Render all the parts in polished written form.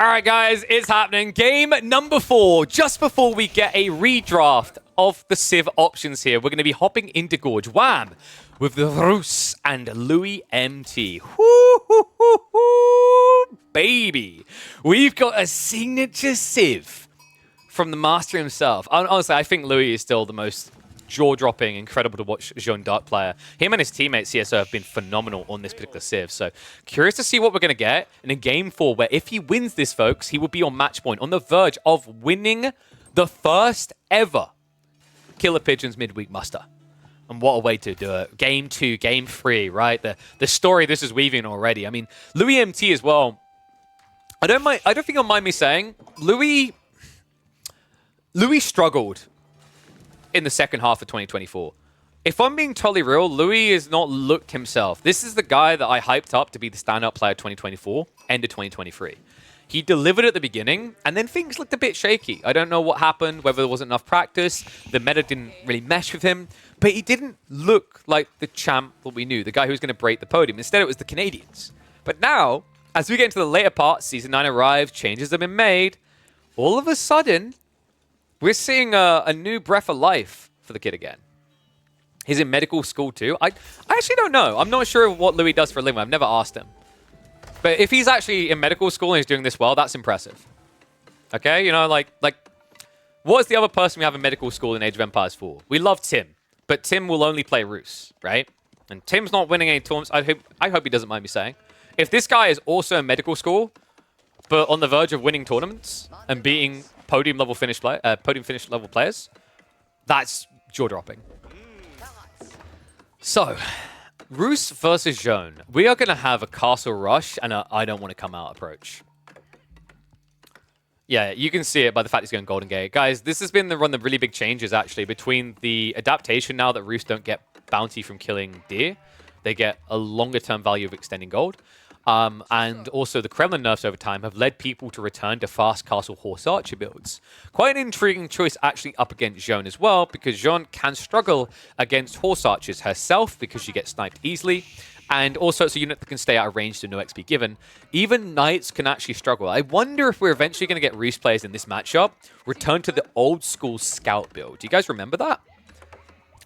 All right, guys, it's happening. Game number 4. Just before we get a redraft of the Civ options here, we're going to be hopping into Gorge. Wham! With the Rus and Louis MT. Woo-hoo-hoo-hoo, baby. We've got a signature Civ from the master himself. Honestly, I think Louis is still the most jaw-dropping, incredible to watch Jeanne D'Arc player. Him and his teammates CSO have been phenomenal on this particular Civ. So curious to see what we're going to get in a game 4 where if he wins this, folks, he will be on match point, on the verge of winning the first ever Killer Pigeons midweek muster. And what a way to do it. Game 2, game 3, right? The story this is weaving already. I mean, Louis MT as well. I don't think you'll mind me saying, Louis struggled in the second half of 2024. If I'm being totally real, Louis has not looked himself. This is the guy that I hyped up to be the standout player 2024, end of 2023. He delivered at the beginning, and then things looked a bit shaky. I don't know what happened, whether there wasn't enough practice, the meta didn't really mesh with him, but he didn't look like the champ that we knew, the guy who was going to break the podium. Instead, it was the Canadians. But now, as we get into the later part, Season 9 arrives, changes have been made, all of a sudden, we're seeing a new breath of life for the kid again. He's in medical school too. I actually don't know. I'm not sure what Louis does for a living. I've never asked him. But if he's actually in medical school and he's doing this well, that's impressive. Okay, you know, like what's the other person we have in medical school in Age of Empires 4? We love Tim, but Tim will only play Rus, right? And Tim's not winning any tournaments. I hope he doesn't mind me saying. If this guy is also in medical school, but on the verge of winning tournaments and beating podium finish level players, that's jaw-dropping. So, Rus versus Jeanne. We are going to have a castle rush and a I don't want to come out approach. Yeah, you can see it by the fact he's going Golden Gate. Guys, this has been one of the really big changes, actually, between the adaptation now that Rus don't get bounty from killing deer. They get a longer-term value of extending gold. And also the Kremlin nerfs over time have led people to return to fast castle horse archer builds. Quite an intriguing choice actually up against Jeanne as well, because Jeanne can struggle against horse archers herself because she gets sniped easily. And also it's a unit that can stay out of range to no XP given. Even knights can actually struggle. I wonder if we're eventually going to get Rus players in this matchup return to the old school scout build. Do you guys remember that?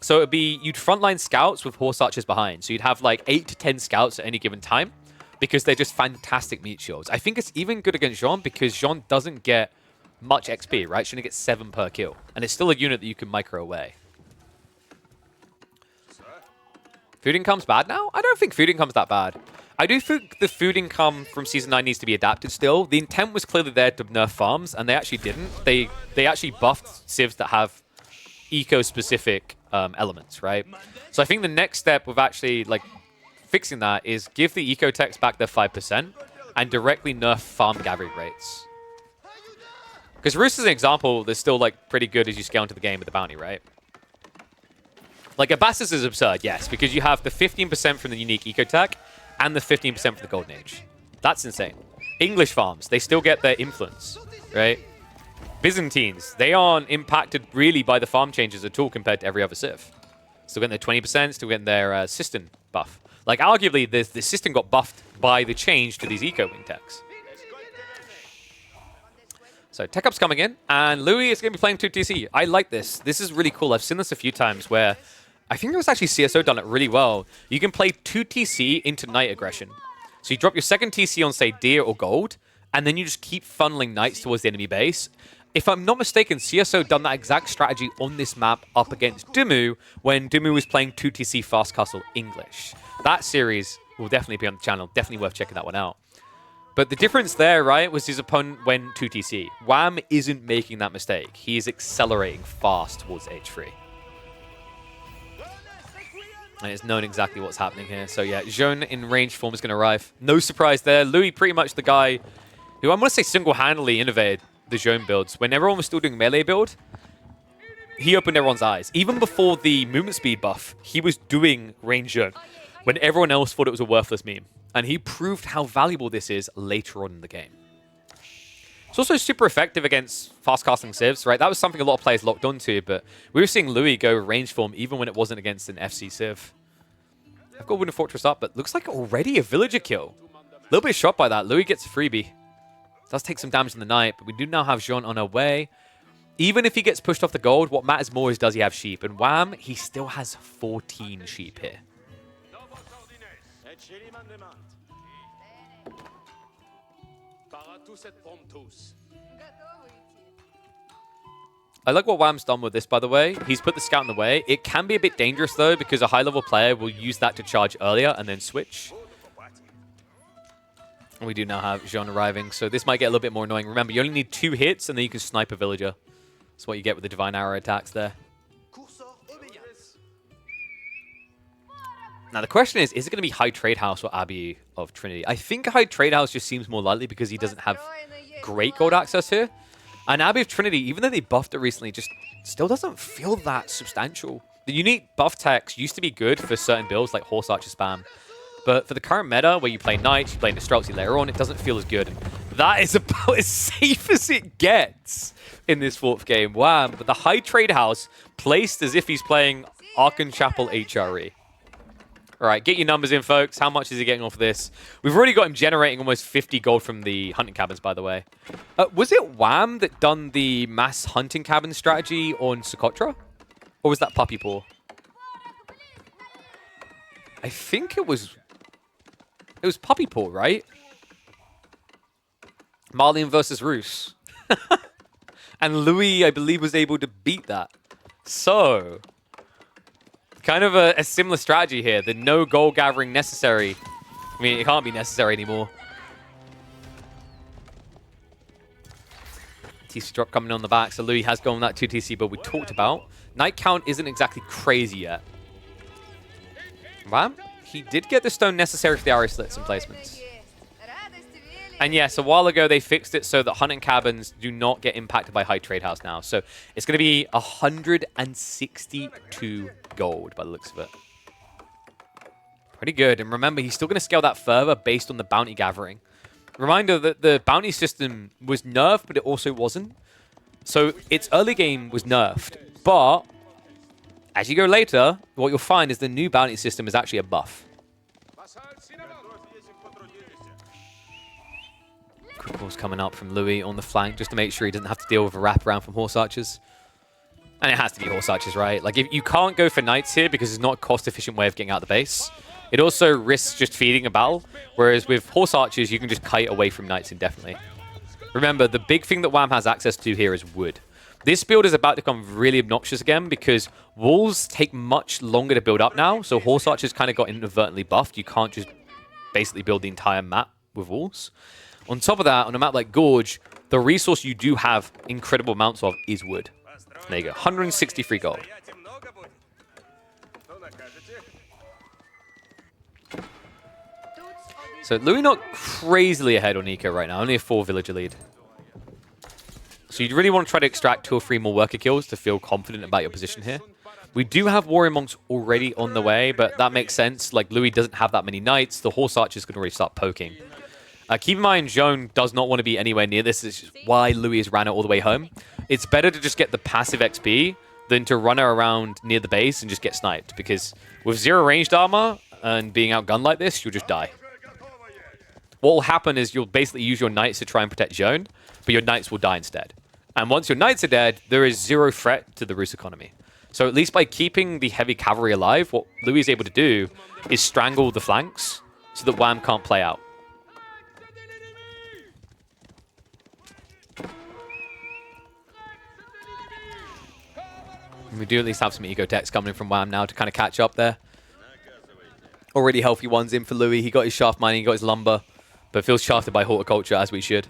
So it'd be, you'd frontline scouts with horse archers behind. So you'd have like 8 to 10 scouts at any given time, because they're just fantastic meat shields. I think it's even good against Jeanne because Jeanne doesn't get much XP, right? She only gets 7 per kill. And it's still a unit that you can micro away. Food income's bad now? I don't think food income's that bad. I do think the food income from Season 9 needs to be adapted still. The intent was clearly there to nerf farms, and they actually didn't. They actually buffed civs that have eco-specific elements, right? So I think the next step with actually, like, fixing that is give the eco techs back their 5% and directly nerf farm gathering rates. Because Rus is an example that's still like pretty good as you scale into the game with the bounty, right? Like Abbasid is absurd, yes, because you have the 15% from the unique eco tech and the 15% from the Golden Age. That's insane. English farms, they still get their influence, right? Byzantines, they aren't impacted really by the farm changes at all compared to every other civ. Still getting their 20%, still getting their system buff. Like, arguably, the system got buffed by the change to these eco-wing techs. So, tech up's coming in, and Louis is going to be playing 2TC. I like this. This is really cool. I've seen this a few times where I think it was actually CSO done it really well. You can play 2TC into knight aggression. So you drop your second TC on, say, deer or gold, and then you just keep funneling knights towards the enemy base. If I'm not mistaken, CSO done that exact strategy on this map up against Dumu when Dumu was playing 2TC Fast Castle English. That series will definitely be on the channel. Definitely worth checking that one out. But the difference there, right, was his opponent went 2TC. Wham isn't making that mistake. He is accelerating fast towards H3. And it's known exactly what's happening here. So yeah, Jeanne in range form is going to arrive. No surprise there. Louis pretty much the guy who I'm going to say single-handedly innovated the Jeanne builds. When everyone was still doing melee build, he opened everyone's eyes. Even before the movement speed buff, he was doing range Jeanne when everyone else thought it was a worthless meme. And he proved how valuable this is later on in the game. It's also super effective against fast-casting civs, right? That was something a lot of players locked onto, but we were seeing Louis go range form even when it wasn't against an FC civ. I've got Wooden Fortress up, but looks like already a villager kill. A little bit shocked by that. Louis gets a freebie. Does take some damage in the knight, but we do now have Jeanne on her way. Even if he gets pushed off the gold, what matters more is does he have sheep. And wham, he still has 14 sheep here. I like what Wham's done with this, by the way. He's put the scout in the way. It can be a bit dangerous, though, because a high-level player will use that to charge earlier and then switch. And we do now have Jeanne arriving, so this might get a little bit more annoying. Remember, you only need 2 hits, and then you can snipe a villager. That's what you get with the Divine Arrow attacks there. Now, the question is it going to be High Trade House or Abbey of Trinity? I think High Trade House just seems more likely because he doesn't have great gold access here. And Abbey of Trinity, even though they buffed it recently, just still doesn't feel that substantial. The unique buff text used to be good for certain builds like Horse Archer spam. But for the current meta, where you play Knights, you play Nostreltsy later on, it doesn't feel as good. And that is about as safe as it gets in this 4th game. Wow. But the High Trade House placed as if he's playing Archon Chapel HRE. All right, get your numbers in, folks. How much is he getting off of this? We've already got him generating almost 50 gold from the hunting cabins, by the way. Was it Wham that done the mass hunting cabin strategy on Socotra? Or was that Puppy Paw? I think it was Puppy Paw, right? Malian versus Roos. And Louis, I believe, was able to beat that. So, kind of a similar strategy here. The no gold gathering necessary. I mean, it can't be necessary anymore. TC drop coming on the back. So Louis has gone that 2 TC, but we talked about. Knight count isn't exactly crazy yet. Wow. He did get the stone necessary for the arrow slits and placements. And yes, a while ago they fixed it so that hunting cabins do not get impacted by High Trade House now. So it's going to be 162 gold by the looks of it. Pretty good. And remember, he's still going to scale that further based on the bounty gathering. Reminder that the bounty system was nerfed, but it also wasn't. So its early game was nerfed. But as you go later, what you'll find is the new bounty system is actually a buff. Quick balls coming up from Louis on the flank just to make sure he doesn't have to deal with a wraparound from Horse Archers. And it has to be Horse Archers, right? Like, if you can't go for Knights here because it's not a cost-efficient way of getting out of the base. It also risks just feeding a battle, whereas with Horse Archers, you can just kite away from Knights indefinitely. Remember, the big thing that Wham has access to here is wood. This build is about to become really obnoxious again because walls take much longer to build up now, so Horse Archers kind of got inadvertently buffed. You can't just basically build the entire map with walls. On top of that, on a map like Gorge, the resource you do have incredible amounts of is wood. There you go, 163 gold. So Louis not crazily ahead on Eco right now, only a 4 villager lead. So you really want to try to extract 2 or 3 more worker kills to feel confident about your position here. We do have Warrior Monks already on the way, but that makes sense. Like, Louis doesn't have that many Knights. The Horse Archers can already start poking. Keep in mind, Jeanne does not want to be anywhere near this. This is why Louis has ran it all the way home. It's better to just get the passive XP than to run her around near the base and just get sniped. Because with 0 ranged armor and being outgunned like this, you'll just die. What will happen is you'll basically use your Knights to try and protect Jeanne, but your Knights will die instead. And once your Knights are dead, there is 0 threat to the Roos economy. So at least by keeping the heavy cavalry alive, what Louis is able to do is strangle the flanks so that Wham can't play out. And we do at least have some ego techs coming in from Wham now to kind of catch up there. Already healthy ones in for Louis. He got his shaft mining, he got his lumber, but feels shafted by horticulture as we should.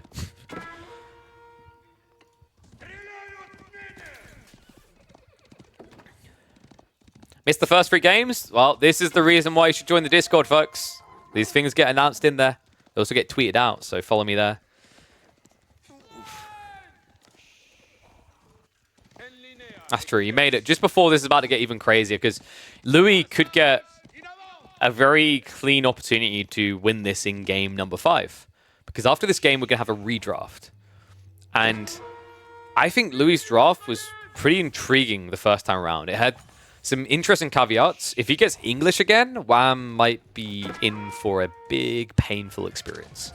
Missed the first 3 games? Well, this is the reason why you should join the Discord, folks. These things get announced in there. They also get tweeted out, so follow me there. That's true. You made it just before this is about to get even crazier, because Louis could get a very clean opportunity to win this in game number 5. Because after this game, we're going to have a redraft. And I think Louis' draft was pretty intriguing the first time around. It had some interesting caveats. If he gets English again, Wham might be in for a big, painful experience.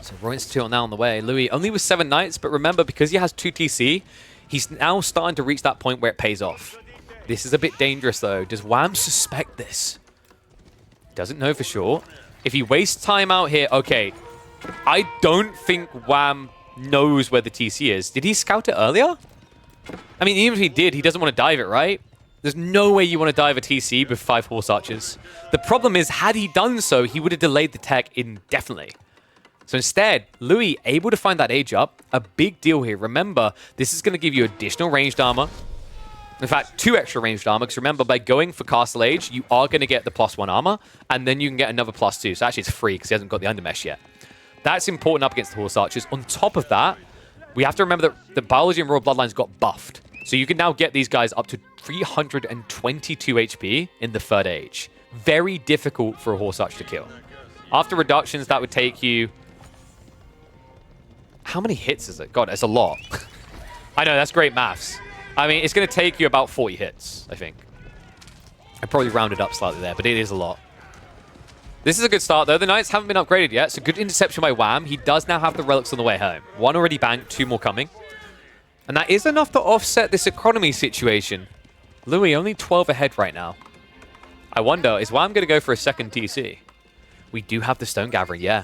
So Royal Institute now on the way. Louis only with 7 knights, but remember, because he has 2 TC, he's now starting to reach that point where it pays off. This is a bit dangerous, though. Does Wham suspect this? Doesn't know for sure. If he wastes time out here, okay. I don't think Wham knows where the TC is. Did he scout it earlier? I mean, even if he did, he doesn't want to dive it, right? There's no way you want to dive a TC with 5 horse archers. The problem is, had he done so, he would have delayed the tech indefinitely. So instead, Louis able to find that age up. A big deal here. Remember, this is going to give you additional ranged armor. In fact, 2 extra ranged armor, because remember, by going for Castle Age, you are going to get the +1 armor, and then you can get another +2. So actually, it's free, because he hasn't got the undermesh yet. That's important up against the horse archers. On top of that, we have to remember that the biology and royal bloodlines got buffed. So you can now get these guys up to 322 HP in the 3rd age. Very difficult for a horse archer to kill. After reductions, that would take you... How many hits is it? God, it's a lot. I know, that's great maths. I mean, it's going to take you about 40 hits, I think. I probably rounded up slightly there, but it is a lot. This is a good start, though. The knights haven't been upgraded yet, so good interception by Wham. He does now have the relics on the way home. 1 already banked, 2 more coming. And that is enough to offset this economy situation. Louis only 12 ahead right now. I wonder, is Wham going to go for a second TC? We do have the stone gathering, yeah.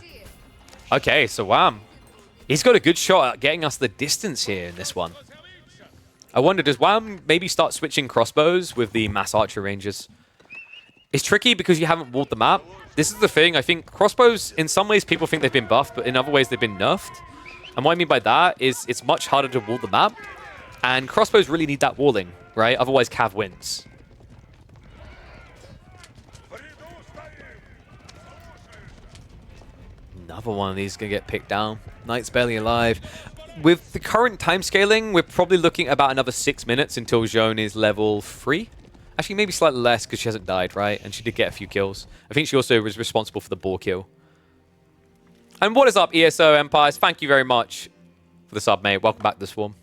Okay, so Wham. He's got a good shot at getting us the distance here in this one. I wonder, does Wham maybe start switching crossbows with the mass archer ranges? It's tricky because you haven't walled the map. This is the thing. I think crossbows, in some ways, people think they've been buffed, but in other ways, they've been nerfed. And what I mean by that is it's much harder to wall the map. And crossbows really need that walling, right? Otherwise, Cav wins. Another one of these is going to get picked down. Knight's barely alive. With the current time scaling, we're probably looking at about another 6 minutes until Jeanne is level 3. Actually, maybe slightly less because she hasn't died, right? And she did get a few kills. I think she also was responsible for the boar kill. And what is up, ESO Empires? Thank you very much for the sub, mate. Welcome back to the Swarm.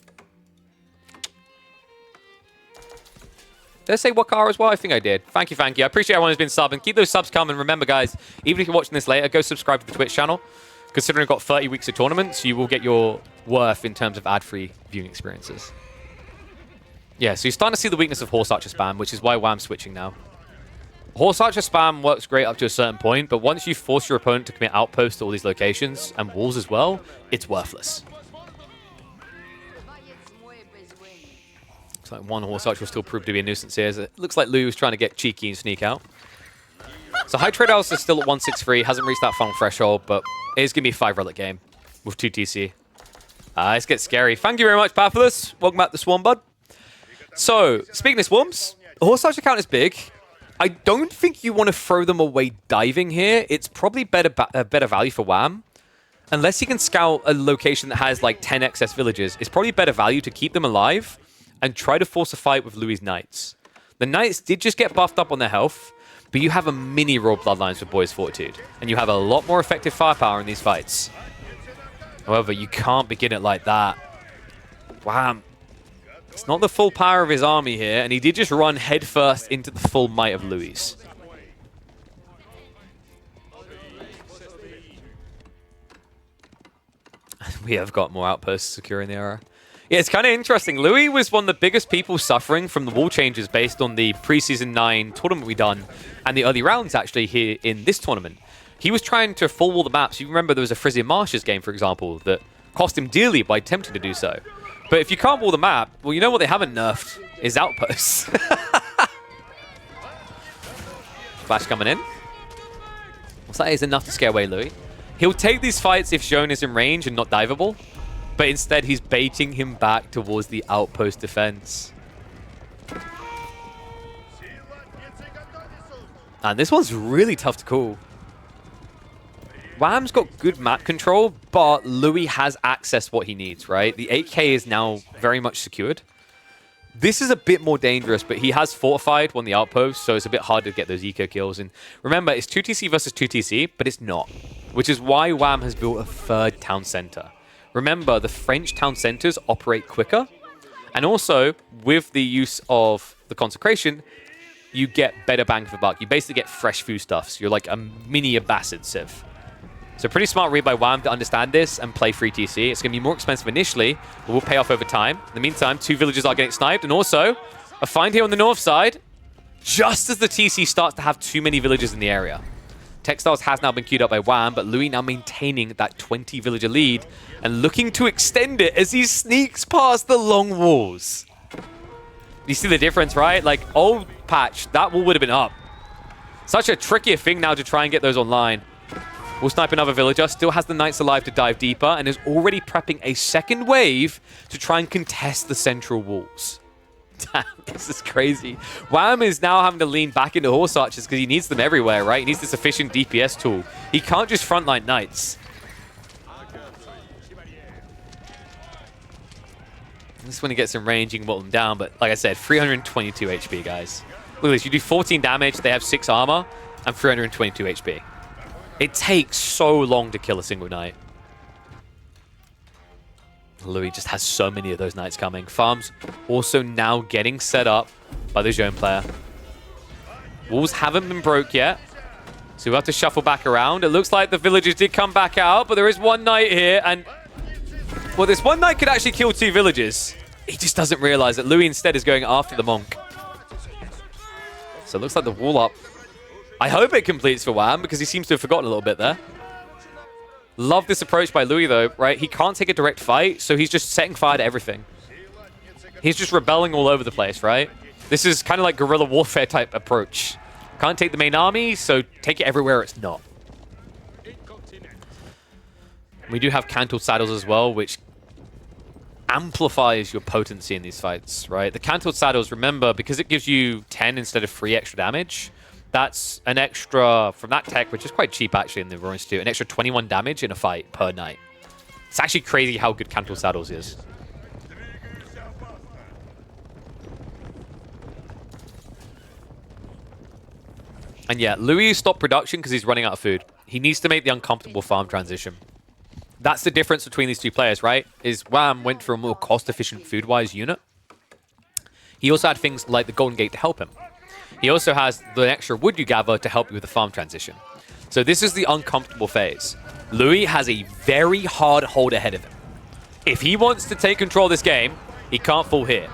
Did I say Wakar as well? I think I did. Thank you, thank you. I appreciate everyone who's been subbing. Keep those subs coming. Remember, guys, even if you're watching this later, go subscribe to the Twitch channel. Considering we've got 30 weeks of tournaments, you will get your worth in terms of ad-free viewing experiences. Yeah, so you're starting to see the weakness of Horse Archer spam, which is why Wham's switching now. Horse Archer spam works great up to a certain point, but once you force your opponent to commit outposts to all these locations, and walls as well, it's worthless. Looks like one Horse Archer will still prove to be a nuisance here. It looks like Lou was trying to get cheeky and sneak out. So High Trade House is still at 163, hasn't reached that final threshold, but it is going to be a 5 relic game with 2 TC. This gets scary. Thank you very much, Pathless. Welcome back to Swarm, bud. So, speaking of Swarms, Horse Archer count is big. I don't think you want to throw them away diving here. It's probably better value for Wham. Unless he can scout a location that has like 10 excess villages, it's probably better value to keep them alive and try to force a fight with Louis' Knights. The Knights did just get buffed up on their health, but you have a mini Royal Bloodlines with Boy's Fortitude, and you have a lot more effective firepower in these fights. However, you can't begin it like that. Wham. It's not the full power of his army here, and he did just run headfirst into the full might of Louis. We have got more outposts securing the area. Yeah, it's kind of interesting. Louis was one of the biggest people suffering from the wall changes based on the pre-season 9 tournament we done and the early rounds actually here in this tournament. He was trying to full wall the maps. You remember there was a Frisian Marshes game, for example, that cost him dearly by attempting to do so. But if you can't wall the map, well, you know what they haven't nerfed is outposts. Flash coming in. Well, that is enough to scare away Louis. He'll take these fights if Jeanne is in range and not diveable. But instead, he's baiting him back towards the outpost defense. And this one's really tough to call. Wham's got good map control, but Louis has accessed what he needs, right? The 8k is now very much secured. This is a bit more dangerous, but he has fortified one of the outposts, so it's a bit harder to get those eco kills. And remember, it's 2TC versus 2TC, but it's not. Which is why Wham has built a 3rd town center. Remember, the French town centers operate quicker. And also, with the use of the consecration, you get better bang for the buck. You basically get fresh foodstuffs. You're like a mini Abbasid civ. So pretty smart read by Wham to understand this and play free TC. It's going to be more expensive initially, but will pay off over time. In the meantime, 2 villagers are getting sniped, and also a find here on the north side, just as the TC starts to have too many villagers in the area. Textiles has now been queued up by Wham, but Louis now maintaining that 20 villager lead and looking to extend it as he sneaks past the long walls. You see the difference, right? Like, old patch, that wall would have been up. Such a trickier thing now to try and get those online. Will snipe another villager, still has the knights alive to dive deeper, and is already prepping a second wave to try and contest the central walls. Damn, this is crazy. Wham is now having to lean back into horse archers because he needs them everywhere, right? He needs this efficient DPS tool. He can't just frontline knights. This is when he gets in range, you can bolt them down, but like I said, 322 HP, guys. Look at this, you do 14 damage, they have 6 armor, and 322 HP. It takes so long to kill a single knight. Louis just has so many of those knights coming. Farms also now getting set up by the Jeanne player. Walls haven't been broke yet, so we'll have to shuffle back around. It looks like the villagers did come back out, but there is one knight here, and well, this one knight could actually kill 2 villagers. He just doesn't realize that Louis instead is going after the monk. So it looks like the wall up. I hope it completes for Wham because he seems to have forgotten a little bit there. Love this approach by Louis though, right? He can't take a direct fight, so he's just setting fire to everything. He's just rebelling all over the place, right? This is kind of like guerrilla warfare type approach. Can't take the main army, so take it everywhere it's not. We do have cantled saddles as well, which amplifies your potency in these fights, right? The cantled saddles, remember, because it gives you 10 instead of 3 extra damage, that's an extra, from that tech, which is quite cheap actually in the Royal Institute, an extra 21 damage in a fight per night. It's actually crazy how good cantled saddles is. And yeah, Louis stopped production because he's running out of food. He needs to make the uncomfortable farm transition. That's the difference between these 2 players, right? Is Wham went for a more cost-efficient food-wise unit. He also had things like the Golden Gate to help him. He also has the extra wood you gather to help you with the farm transition. So this is the uncomfortable phase. Louis has a very hard hold ahead of him. If he wants to take control of this game, he can't fall here.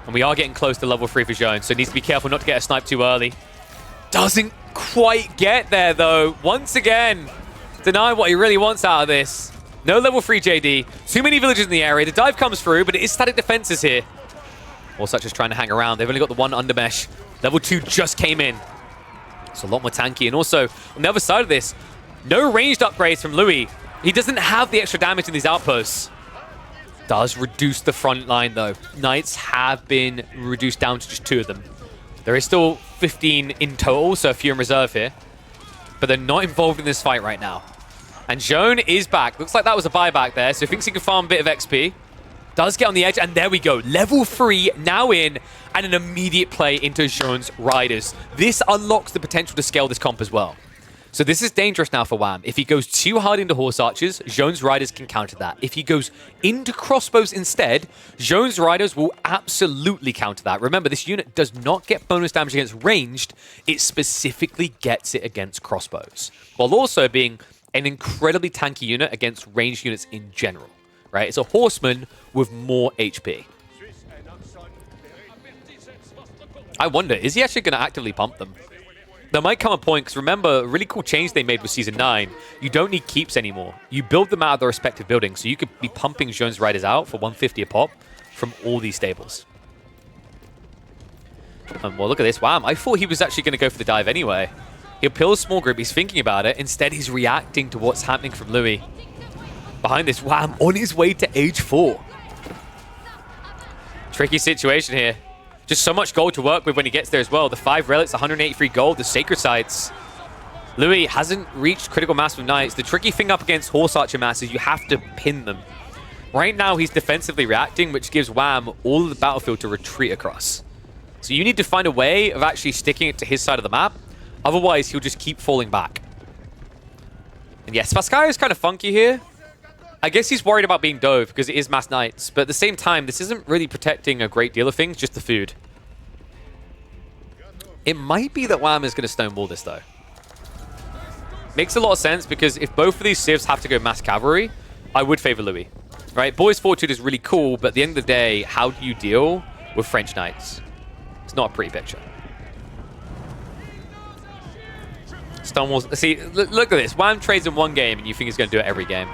And we are getting close to level 3 for Jeanne, so he needs to be careful not to get a snipe too early. Doesn't quite get there, though. Once again, denying what he really wants out of this. No level 3 JD. Too many villagers in the area. The dive comes through, but it is static defenses here. Or such as trying to hang around. They've only got the 1 undermesh. Level 2 just came in. It's a lot more tanky. And also, on the other side of this, no ranged upgrades from Louis. He doesn't have the extra damage in these outposts. Does reduce the front line, though. Knights have been reduced down to just 2 of them. There is still 15 in total, so a few in reserve here. But they're not involved in this fight right now. And Jeanne is back. Looks like that was a buyback there, so he thinks he can farm a bit of XP. Does get on the edge, and there we go. Level 3 now in, and an immediate play into Jeanne's riders. This unlocks the potential to scale this comp as well. So this is dangerous now for Wham. If he goes too hard into horse archers, Jeanne's riders can counter that. If he goes into crossbows instead, Jeanne's riders will absolutely counter that. Remember, this unit does not get bonus damage against ranged. It specifically gets it against crossbows, while also being an incredibly tanky unit against ranged units in general. Right? It's a horseman with more HP. I wonder, is he actually going to actively pump them? There might come a point, because remember, a really cool change they made with Season 9. You don't need keeps anymore. You build them out of their respective buildings, so you could be pumping Jeanne's riders out for 150 a pop from all these stables. Well, look at this. Wow, I thought he was actually going to go for the dive anyway. He'll pill a small group, he's thinking about it. Instead, he's reacting to what's happening from Louis. Behind this, Wham on his way to age 4. Tricky situation here. Just so much gold to work with when he gets there as well. The 5 relics, 183 gold, the sacred sites. Louis hasn't reached critical mass with knights. The tricky thing up against horse archer mass is you have to pin them. Right now, he's defensively reacting, which gives Wham all of the battlefield to retreat across. So you need to find a way of actually sticking it to his side of the map. Otherwise, he'll just keep falling back. And yes, Spasskaya is kind of funky here. I guess he's worried about being dove because it is mass knights. But at the same time, this isn't really protecting a great deal of things, just the food. It might be that Wham is going to stonewall this, though. Makes a lot of sense because if both of these civs have to go mass cavalry, I would favor Louis. Right? Boy's Fortitude is really cool, but at the end of the day, how do you deal with French knights? It's not a pretty picture. Stonewalls. See, look at this. Wham trades in one game, and you think he's going to do it every game.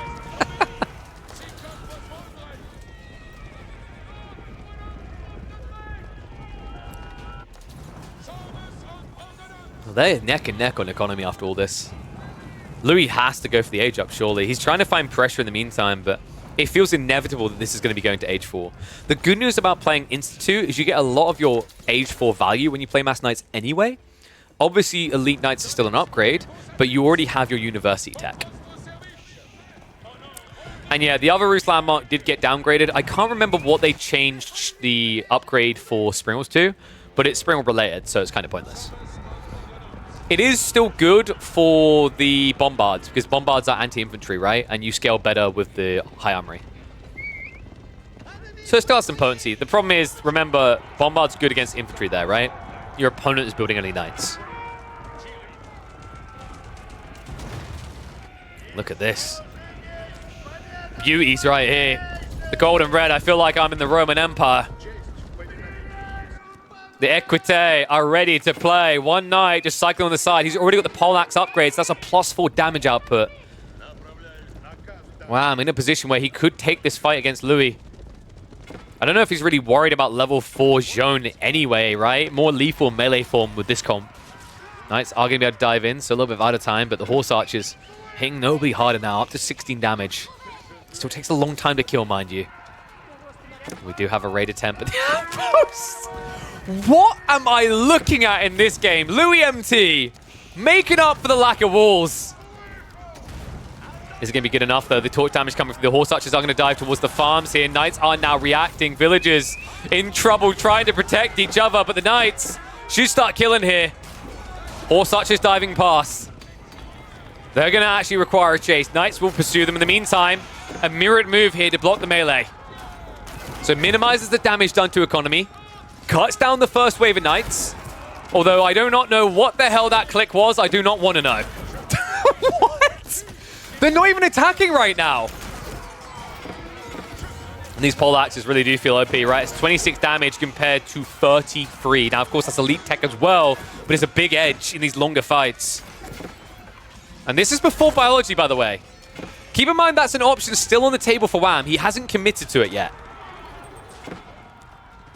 Well, they're neck and neck on economy after all this. Louis has to go for the age up, surely. He's trying to find pressure in the meantime, but it feels inevitable that this is going to be going to age 4. The good news about playing Institute is you get a lot of your age 4 value when you play Mass Knights anyway. Obviously, Elite Knights are still an upgrade, but you already have your University tech. And yeah, the other Rus landmark did get downgraded. I can't remember what they changed the upgrade for Springles to, but it's Springle related, so it's kind of pointless. It is still good for the Bombards, because Bombards are anti-infantry, right? And you scale better with the high armory. So it still has some potency. The problem is, remember, Bombard's good against infantry there, right? Your opponent is building only knights. Look at this. Beauties right here. The gold and red, I feel like I'm in the Roman Empire. The Equite are ready to play. One knight just cycling on the side. He's already got the poleaxe upgrades. That's a +4 damage output. Wow, I'm in a position where he could take this fight against Louis. I don't know if he's really worried about level 4 Jeanne anyway, right? More lethal melee form with this comp. Knights are going to be able to dive in, so a little bit out of time, but the horse archers hitting nobly harder now, up to 16 damage. Still takes a long time to kill, mind you. We do have a raid attempt at the outpost. What am I looking at in this game? Louis MT making up for the lack of walls. Is it going to be good enough, though? The torch damage coming from the horse archers are going to dive towards the farms here. Knights are now reacting. Villagers in trouble trying to protect each other, but the knights should start killing here. Horse archers diving past. They're going to actually require a chase. Knights will pursue them in the meantime. A mirrored move here to block the melee. So minimizes the damage done to economy. Cuts down the first wave of knights. Although I do not know what the hell that click was. I do not want to know. What? They're not even attacking right now. And these poleaxes really do feel OP, right? It's 26 damage compared to 33. Now, of course, that's elite tech as well, but it's a big edge in these longer fights. And this is before biology, by the way. Keep in mind that's an option still on the table for Wham. He hasn't committed to it yet.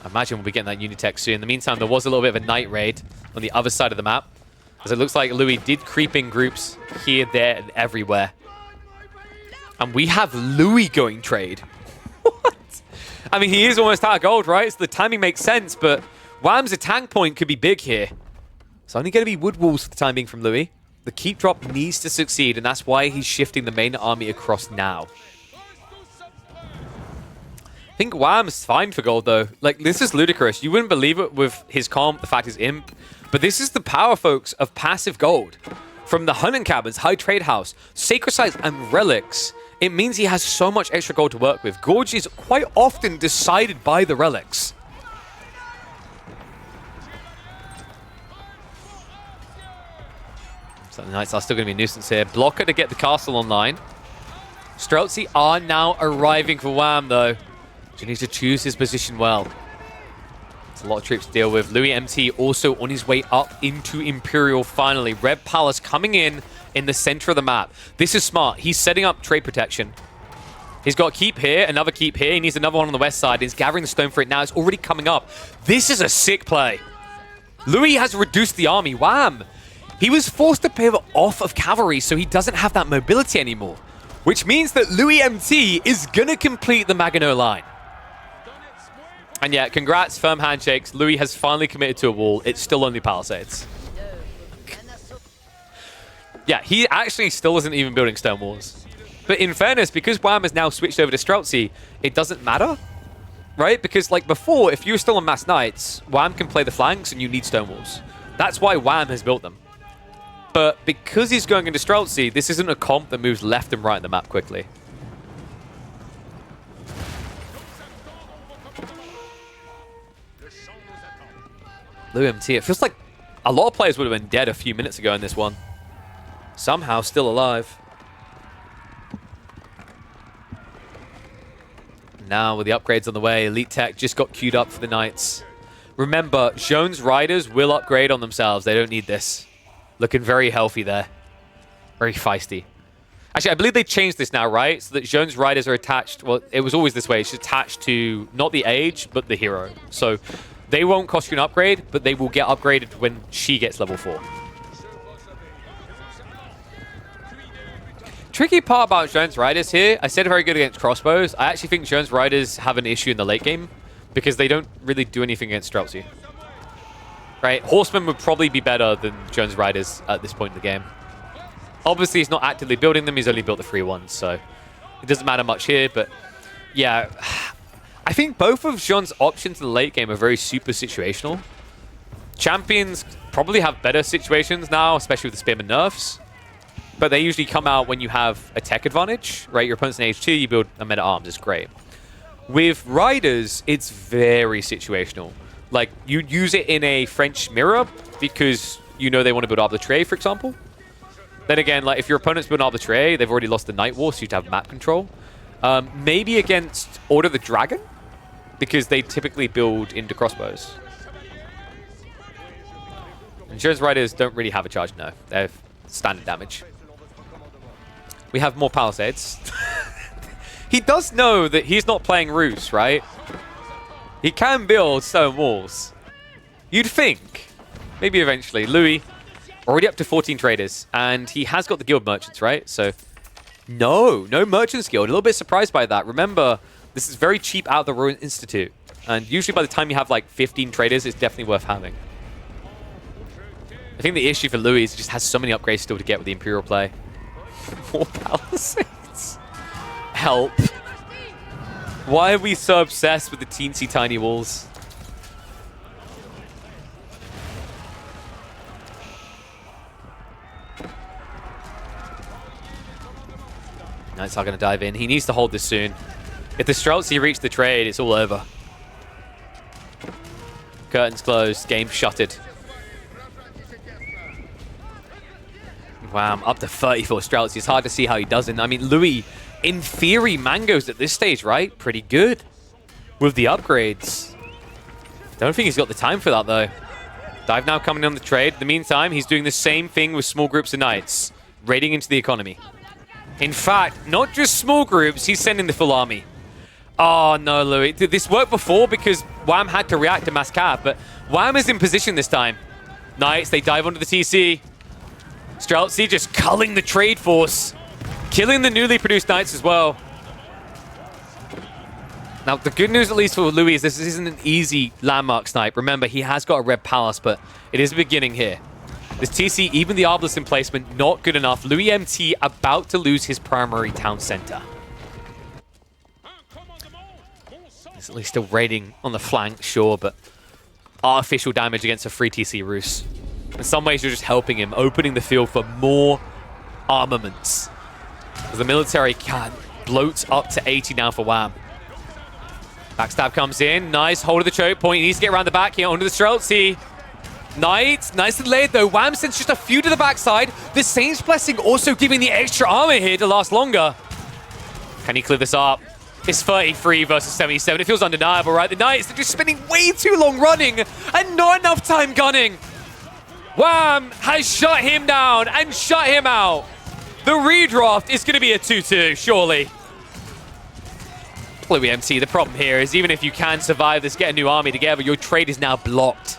I imagine we'll be getting that Unitech soon. In the meantime, there was a little bit of a night raid on the other side of the map, as it looks like Louis did creep in groups here, there, and everywhere. And we have Louis going trade. What? I mean, he is almost out of gold, right? So the timing makes sense, but Wham's attack point could be big here. It's only going to be wood walls for the time being from Louis. The keep drop needs to succeed, and that's why he's shifting the main army across now. I think Wham's fine for gold, though. Like, this is ludicrous. You wouldn't believe it with his comp, the fact he's imp. But this is the power, folks, of passive gold. From the hunting cabins, high trade house, sacred sites, and relics, it means he has so much extra gold to work with. Gorge is quite often decided by the relics. So the Knights are still going to be a nuisance here. Blocker to get the castle online. Streltsy are now arriving for Wham, though. He needs to choose his position well. It's a lot of troops to deal with. Louis MT also on his way up into Imperial finally. Red Palace coming in the center of the map. This is smart. He's setting up trade protection. He's got keep here, another keep here. He needs another one on the west side. He's gathering the stone for it now. It's already coming up. This is a sick play. Louis has reduced the army. Wham! He was forced to pivot off of cavalry, so he doesn't have that mobility anymore. Which means that Louis MT is going to complete the Maginot Line. And yeah, congrats, firm handshakes. Louis has finally committed to a wall. It's still only palisades. Yeah, he actually still isn't even building stone walls. But in fairness, because Wham has now switched over to Streltsy, it doesn't matter, right? Because like before, if you were still on Mass Knights, Wham can play the flanks and you need stone walls. That's why Wham has built them. But because he's going into Streltsy, this isn't a comp that moves left and right on the map quickly. Louis MT, it feels like a lot of players would have been dead a few minutes ago in this one. Somehow still alive. Now with the upgrades on the way, Elite Tech just got queued up for the Knights. Remember, Jeanne's riders will upgrade on themselves. They don't need this. Looking very healthy there. Very feisty. Actually, I believe they changed this now, right? So that Jeanne's riders are attached... Well, it was always this way. It's attached to not the age, but the hero. So they won't cost you an upgrade, but they will get upgraded when she gets level 4. Tricky part about Jeanne's riders here, I said very good against crossbows. I actually think Jeanne's riders have an issue in the late game because they don't really do anything against Streltsy. Right? Horsemen would probably be better than Jeanne's riders at this point in the game. Obviously, he's not actively building them. He's only built the free ones, so it doesn't matter much here. But yeah, I think both of Jeanne's options in the late game are very super situational. Champions probably have better situations now, especially with the Spearman nerfs. But they usually come out when you have a tech advantage, right? Your opponent's in H2, you build a men-at-arms. It's great. With riders, it's very situational. Like, you use it in a French mirror because you know they want to build Arbitrary, for example. Then again, like if your opponent's building Arbitrary, they've already lost the Night War, so you'd have map control. Maybe against Order the Dragon, because they typically build into crossbows. And Jeanne's riders don't really have a charge, no. They have standard damage. We have more Palisades. He does know that he's not playing Rus, right? He can build stone walls. You'd think. Maybe eventually. Louis, already up to 14 traders. And he has got the guild merchants, right? So, no merchants guild. A little bit surprised by that. Remember, this is very cheap out of the Royal Institute. And usually by the time you have like 15 traders, it's definitely worth having. I think the issue for Louis is he just has so many upgrades still to get with the Imperial play. More Palisades. Help. Why are we so obsessed with the teensy tiny walls? Knights are going to dive in. He needs to hold this soon. If the Streltsy reach the trade, it's all over. Curtains closed. Game shuttered. Wow, up to 34 Streltsy. It's hard to see how he doesn't. I mean, Louis, in theory, Mango's at this stage, right? Pretty good with the upgrades. Don't think he's got the time for that, though. Dive now coming on the trade. In the meantime, he's doing the same thing with small groups of Knights, raiding into the economy. In fact, not just small groups, he's sending the full army. Oh, no, Louis. Did this work before? Because Wham had to react to mass cap, but Wham is in position this time. Knights, they dive onto the TC. Streltsy just culling the trade force. Killing the newly produced Knights as well. Now, the good news, at least for Louis, is this isn't an easy landmark snipe. Remember, he has got a red palace, but it is a beginning here. This TC, even the Obelisk emplacement, not good enough. Louis MT about to lose his primary town center. He's at least still raiding on the flank, sure, but artificial damage against a free TC Rus. In some ways, you're just helping him, opening the field for more armaments. As the military can bloats up to 80 now for Wham. Backstab comes in. Nice hold of the choke point. He needs to get around the back here onto the Streltsy. Knight, nicely laid though. Wham sends just a few to the backside. The Saint's Blessing also giving the extra armor here to last longer. Can he clear this up? It's 33 versus 77. It feels undeniable, right? The Knights are just spending way too long running and not enough time gunning. Wham has shut him down and shut him out. The redraft is going to be a 2-2, surely. Louis MT, the problem here is even if you can survive this, get a new army together, your trade is now blocked.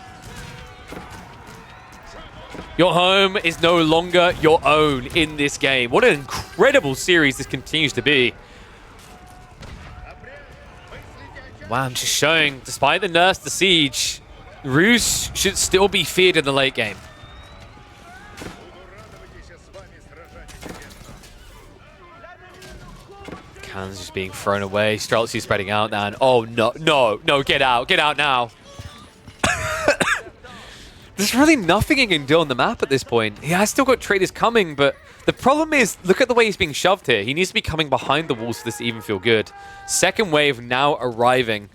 Your home is no longer your own in this game. What an incredible series this continues to be. Wow, I'm just showing, despite the nerfs, the siege, Rus should still be feared in the late game. Cannons just being thrown away. Streltsy spreading out now. And oh, no, get out now. There's really nothing he can do on the map at this point. He has still got traders coming, but the problem is, look at the way he's being shoved here. He needs to be coming behind the walls for this to even feel good. Second wave now arriving.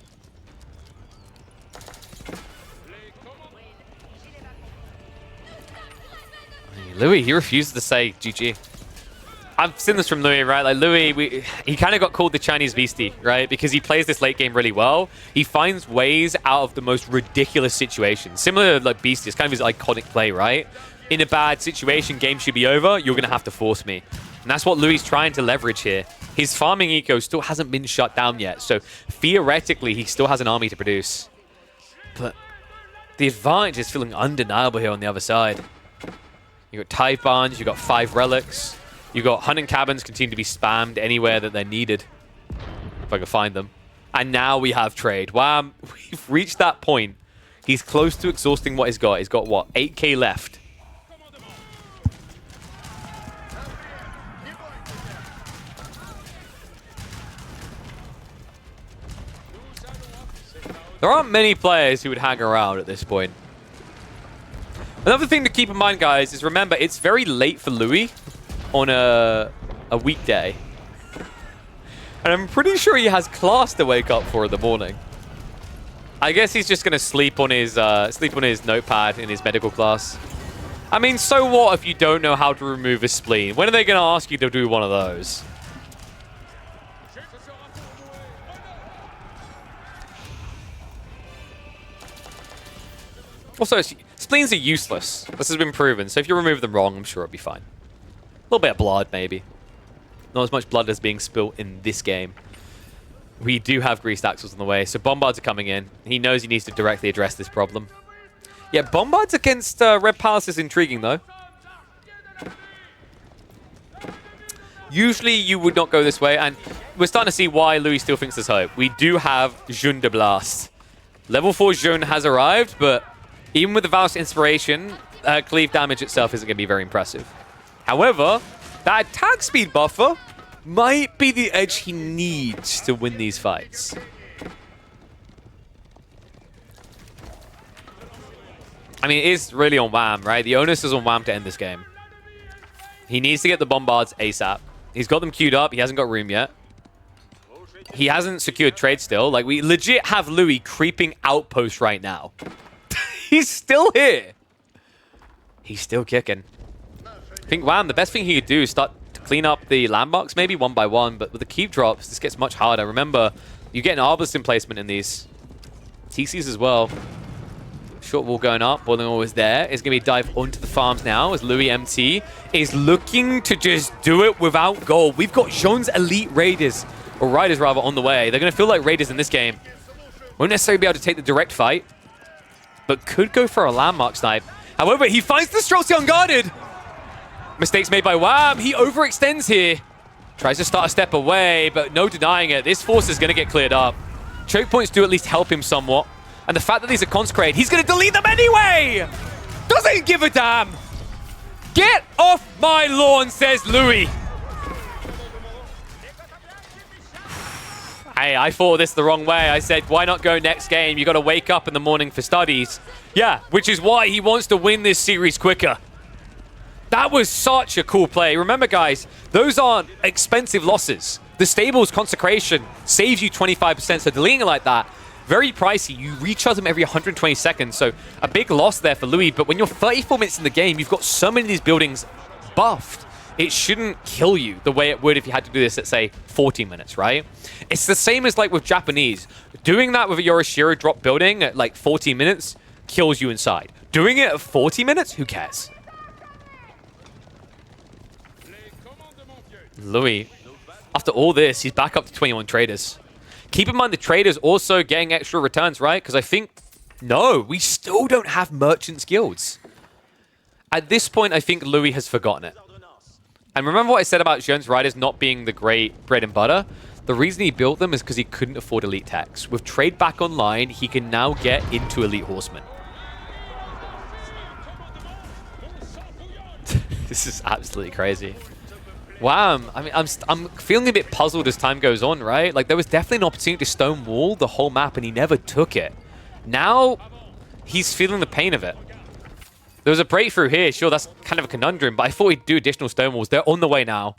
Louis, he refuses to say GG. I've seen this from Louis, right? Like Louis, he kind of got called the Chinese beastie, right? Because he plays this late game really well. He finds ways out of the most ridiculous situations. Similar to like Beastie, it's kind of his iconic play, right? In a bad situation, game should be over, you're going to have to force me. And that's what Louis is trying to leverage here. His farming eco still hasn't been shut down yet, so theoretically, he still has an army to produce. But the advantage is feeling undeniable here on the other side. You've got Tithe Barns, you've got 5 relics, you've got hunting cabins continue to be spammed anywhere that they're needed. If I can find them. And now we have trade. Wow, we've reached that point. He's close to exhausting what he's got. He's got, what, 8k left. There aren't many players who would hang around at this point. Another thing to keep in mind, guys, is remember, it's very late for Louis on a weekday. And I'm pretty sure he has class to wake up for in the morning. I guess he's just going to sleep on his notepad in his medical class. I mean, so what if you don't know how to remove a spleen? When are they going to ask you to do one of those? Also, spleens are useless. This has been proven. So if you remove them wrong, I'm sure it'll be fine. A little bit of blood, maybe. Not as much blood as being spilt in this game. We do have greased axles on the way, so bombards are coming in. He knows he needs to directly address this problem. Yeah, bombards against Red Palace is intriguing, though. Usually you would not go this way, and we're starting to see why Louis still thinks there's hope. We do have Jeanne de Blast. Level 4 Jeanne has arrived, but even with the Val's inspiration, cleave damage itself isn't going to be very impressive. However, that attack speed buffer might be the edge he needs to win these fights. I mean, it is really on Wham, right? The onus is on Wham to end this game. He needs to get the bombards ASAP. He's got them queued up. He hasn't got room yet. He hasn't secured trade still. Like, we legit have Louis creeping outpost right now. He's still here. He's still kicking. I think Wham, the best thing he could do is start to clean up the landmarks, maybe one by one. But with the keep drops, this gets much harder. Remember, you get an Arbalest placement in these. TCs as well. Short wall going up. Boiling wall is there. It's going to be a dive onto the farms now as Louis MT is looking to just do it without goal. We've got Jeanne's elite raiders, or riders rather, on the way. They're going to feel like raiders in this game. Won't necessarily be able to take the direct fight, but could go for a landmark snipe. However, he finds the Streltsy unguarded. Mistakes made by Wham. He overextends here. Tries to start a step away, but no denying it. This force is going to get cleared up. Choke points do at least help him somewhat. And the fact that these are consecrated, he's going to delete them anyway! Doesn't give a damn! Get off my lawn, says Louis. Hey, I thought this the wrong way. I said, why not go next game? You got to wake up in the morning for studies. Yeah, which is why he wants to win this series quicker. That was such a cool play. Remember, guys, those aren't expensive losses. The Stable's consecration saves you 25%, so deleting it like that, very pricey. You recharge them every 120 seconds, so a big loss there for Louis. But when you're 34 minutes in the game, you've got so many of these buildings buffed. It shouldn't kill you the way it would if you had to do this at, say, 40 minutes, right? It's the same as like with Japanese. Doing that with a Yorishiro drop building at like 40 minutes kills you inside. Doing it at 40 minutes, who cares? Louis, after all this, he's back up to 21 traders. Keep in mind the traders also getting extra returns, right? Because I think, no, we still don't have merchants guilds. At this point, I think Louis has forgotten it. And remember what I said about Jeanne's riders not being the great bread and butter? The reason he built them is because he couldn't afford elite techs. With trade back online, he can now get into elite horsemen. This is absolutely crazy. Wow, I mean, I'm feeling a bit puzzled as time goes on, right? Like, there was definitely an opportunity to stonewall the whole map, and he never took it. Now, he's feeling the pain of it. There was a breakthrough here. Sure, that's kind of a conundrum, but I thought he'd do additional stonewalls. They're on the way now.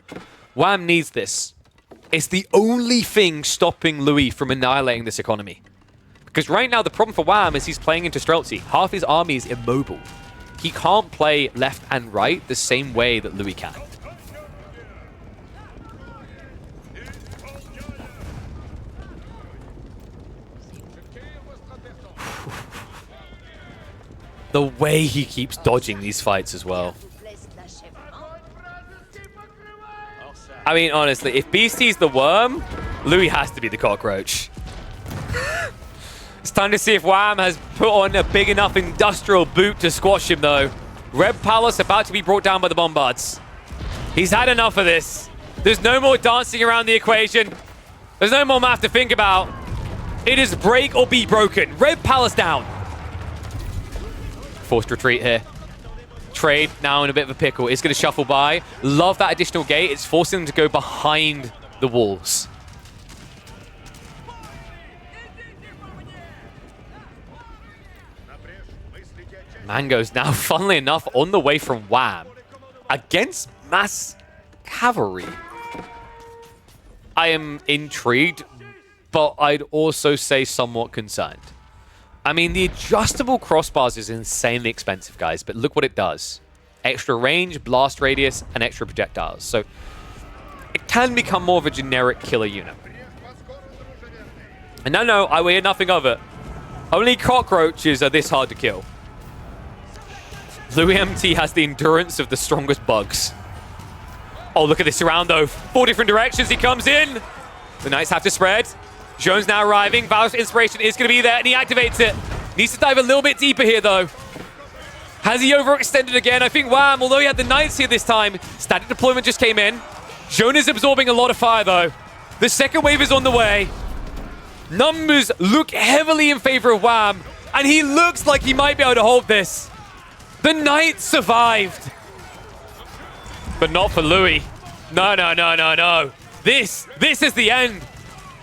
Wham needs this. It's the only thing stopping Louis from annihilating this economy. Because right now, the problem for Wham is he's playing into Streltsy. Half his army is immobile. he can't play left and right the same way that Louis can. The way he keeps dodging these fights as well. I mean, honestly, if Beastie's the worm, Louis has to be the cockroach. It's time to see if Wham has put on a big enough industrial boot to squash him, though. Red Palace about to be brought down by the Bombards. He's had enough of this. There's no more dancing around the equation. There's no more math to think about. It is break or be broken. Red Palace down. Forced retreat here. Trade now in a bit of a pickle. It's going to shuffle by. Love that additional gate. It's forcing them to go behind the walls. Mango's now, funnily enough, on the way from Wham against mass cavalry. I am intrigued, but I'd also say somewhat concerned. I mean, the adjustable crossbars is insanely expensive, guys, but look what it does. Extra range, blast radius, and extra projectiles. So it can become more of a generic killer unit. And no, I will hear nothing of it. Only cockroaches are this hard to kill. Louis MT has the endurance of the strongest bugs. Oh, look at this round, though. 4 different directions he comes in. The Knights have to spread. Jones now arriving. Valor's inspiration is going to be there, and he activates it. Needs to dive a little bit deeper here, though. Has he overextended again? I think Wham, although he had the Knights here this time, static deployment just came in. Jones is absorbing a lot of fire, though. The second wave is on the way. Numbers look heavily in favor of Wham, and he looks like he might be able to hold this. The Knights survived. But not for Louis. No. This is the end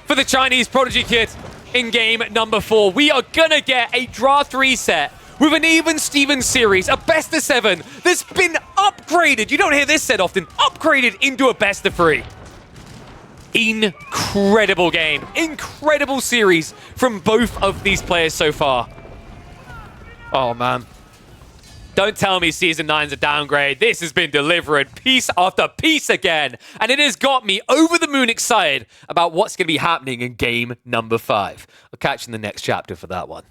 for the Chinese Prodigy Kid in game number 4. We are gonna get a draft reset with an even Steven series, a best of 7 that's been upgraded. You don't hear this said often. Upgraded into a best of 3. Incredible game. Incredible series from both of these players so far. Oh, man. Don't tell me Season 9's a downgrade. This has been delivering piece after piece again. And it has got me over the moon excited about what's going to be happening in game number 5. I'll catch you in the next chapter for that one.